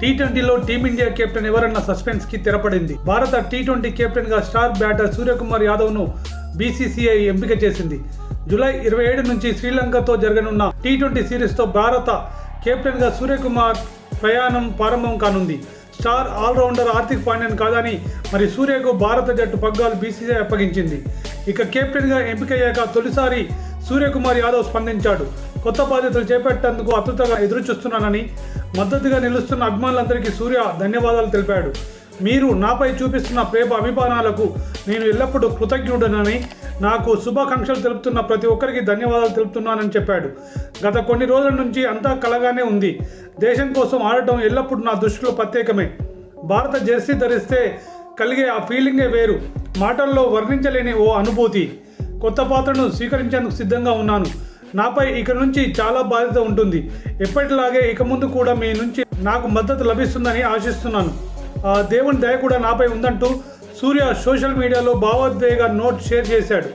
టీ20లో team India captain ఎవరన్న suspense కి తెరపడింది. భారత టీ20 కెప్టెన్ గా స్టార్ బ్యాటర్ సూర్యకుమార్ యాదవ్ ను బీసీసీఐ ఎంపిక చేసింది. జూలై 27 నుంచి శ్రీలంకతో జరగనున్న టీ20 సిరీస్ తో భారత కెప్టెన్ గా సూర్యకుమార్ ప్రయాణం ప్రారంభం కానుంది. స్టార్ ఆల్రౌండర్ హార్దిక్ పాండ్యాను కాదని మరి సూర్యకు భారత జట్టు పగ్గాలు బీసీసీఐ అప్పగించింది. ఇక కెప్టెన్ గా ఎంపికయ్యాక తొలిసారి సూర్యకుమార్ యాదవ్ స్పందించాడు. కొత్త బాధ్యతలు చేపట్టేందుకు ఆతృతగా ఎదురుచూస్తున్నానని, మద్దతుగా నిలుస్తున్న అభిమానులందరికీ సూర్య ధన్యవాదాలు తెలిపాడు. మీరు నాపై చూపిస్తున్న ప్రేమ అభిమానాలకు నేను ఎల్లప్పుడూ కృతజ్ఞుడనని, నాకు శుభాకాంక్షలు తెలుపుతున్న ప్రతి ఒక్కరికి ధన్యవాదాలు తెలుపుతున్నానని చెప్పాడు. గత కొన్ని రోజుల నుంచి అంతా కలగానే ఉంది. దేశం కోసం ఆడటం ఎల్లప్పుడూ నా దృష్టిలో ప్రత్యేకమే. భారత జెర్సీ ధరిస్తే కలిగే ఆ ఫీలింగే వేరు. మాటల్లో వర్ణించలేని ఓ అనుభూతి. కొత్త పాత్రను స్వీకరించేందుకు సిద్ధంగా ఉన్నాను. నాపై ఇక నుంచి చాలా బాధ్యత ఉంటుంది. ఎప్పటిలాగే ఇక ముందు కూడా మీ నుంచి నాకు మద్దతు లభిస్తుందని ఆశిస్తున్నాను. ఆ దేవుని దయ కూడా నాపై ఉందంటూ సూర్య సోషల్ మీడియాలో భావోద్వేగ నోట్ షేర్ చేశాడు.